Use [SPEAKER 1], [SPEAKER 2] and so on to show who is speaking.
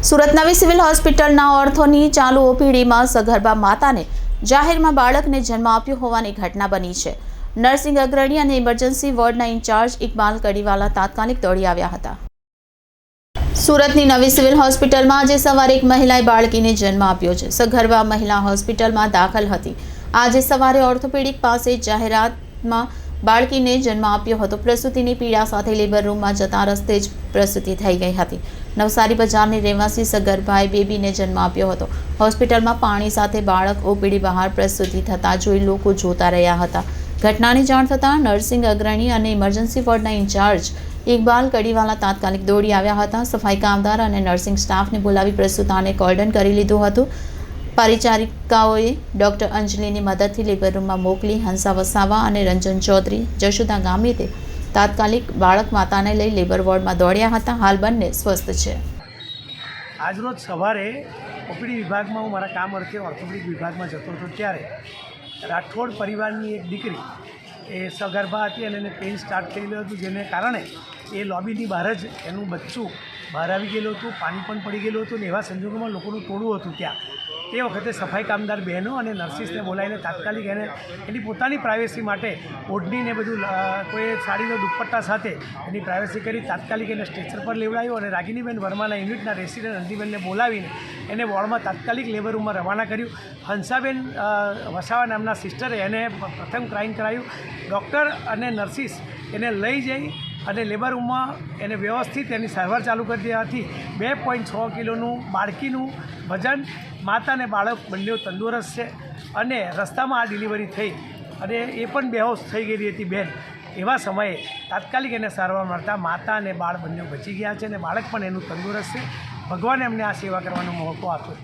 [SPEAKER 1] સુરત નવી સિવિલ હોસ્પિટલના ઓર્થોની ચાલુ ઓપીડીમાં સગર્ભા માતાને જાહેરમાં બાળકને જન્મ આપ્યો હોવાની ઘટના બની છે। નર્સિંગ અગ્રણી અને ઇમરજન્સી વોર્ડના ઇન્ચાર્જ ઇકબાલ કડીવાલા તાત્કાલિક દોડી આવ્યા હતા। સુરતની નવી સિવિલ હોસ્પિટલમાં આજે સવારે એક મહિલાએ બાળકીને જન્મ આપ્યો છે। સગર્ભા મહિલા હોસ્પિટલમાં દાખલ હતી। આજે સવારે ઓર્થોપેડિક પાસે જાહેરાતમાં બાળકીને જન્મ આપ્યો હતો। પ્રસૂતિની પીડા સાથે લેબર રૂમમાં જતા રસ્તે જ પ્રસૂતિ થઈ ગઈ હતી। નવસારી બજારની રહેવાસી સગર્ભાએ બેબીને જન્મ આપ્યો હતો। હોસ્પિટલમાં પાણી સાથે બાળક ઓપીડી બહાર પ્રસૂતિ થતાં જોઈ લોકો જોતા રહ્યા હતા। ઘટનાની જાણ થતાં નર્સિંગ અગ્રણી અને ઇમરજન્સી વોર્ડના ઇન્ચાર્જ ઇકબાલ કડીવાલા તાત્કાલિક દોડી આવ્યા હતા। સફાઈ કામદાર અને નર્સિંગ સ્ટાફને બોલાવી પ્રસૂતાને કોર્ડન કરી લીધું હતું। પરિચારિકાઓએ ડોક્ટર અંજલિની મદદથી લેબર રૂમમાં મોકલી હંસા વસાવા અને રંજન ચૌધરી જશોદા ગામિતે તાત્કાલિક બાળક માતાને લઈ લેબર વોર્ડમાં દોડ્યા હતા। હાલ બંને સ્વસ્થ છે।
[SPEAKER 2] આજરોજ સવારે ઓપીડી વિભાગમાં હું મારા કામ અર્થે ઓર્થોપેડિક વિભાગમાં જતો હતો ત્યારે રાઠોડ પરિવારની એક દીકરી એ સગર્ભા હતી અને એને પેઇન સ્ટાર્ટ થયેલું હતું, જેને કારણે એ લોબીની બહાર જ એનું બચ્ચું બહાર આવી ગયેલું હતું, પાણી પણ પડી ગયેલું હતું અને એવા સંજોગોમાં લોકોનું ટોળું હતું ત્યાં। તે વખતે સફાઈ કામદાર બહેનો અને નર્સિસને બોલાવીને તાત્કાલિક એને એની પોતાની પ્રાઇવેસી માટે ઓઢણીને બધું કોઈ સાડીનો દુપટ્ટા સાથે એની પ્રાઇવેસી કરી તાત્કાલિક એને સ્ટ્રેચર પર લેવડાવ્યો અને રાગિનીબેન વર્માના યુનિટના રેસિડેન્ટ અંતિબેનને બોલાવીને એને વોર્ડમાં તાત્કાલિક લેબર રૂમમાં રવાના કર્યું। હંસાબેન વસાવા નામના સિસ્ટરે એને પ્રથમ ક્રાઇમ કરાયું। ડૉક્ટર અને નર્સિસ એને લઈ જઈ અને લેબર રૂમમાં એને વ્યવસ્થિત એની સારવાર ચાલુ કરી દીધી હતી। 2.6 કિલોનું બાળકીનું વજન, માતા અને બાળક બંને તંદુરસ્ત છે અને રસ્તામાં આ ડિલિવરી થઈ અને એ પણ બેહોશ થઈ ગયેલી હતી બેન। એવા સમયે તાત્કાલિક એને સારવાર મળતા માતા અને બાળ બંને બચી ગયા છે અને બાળક પણ એનું તંદુરસ્ત છે। ભગવાને અમને આ સેવા કરવાનો મોકો આપ્યો।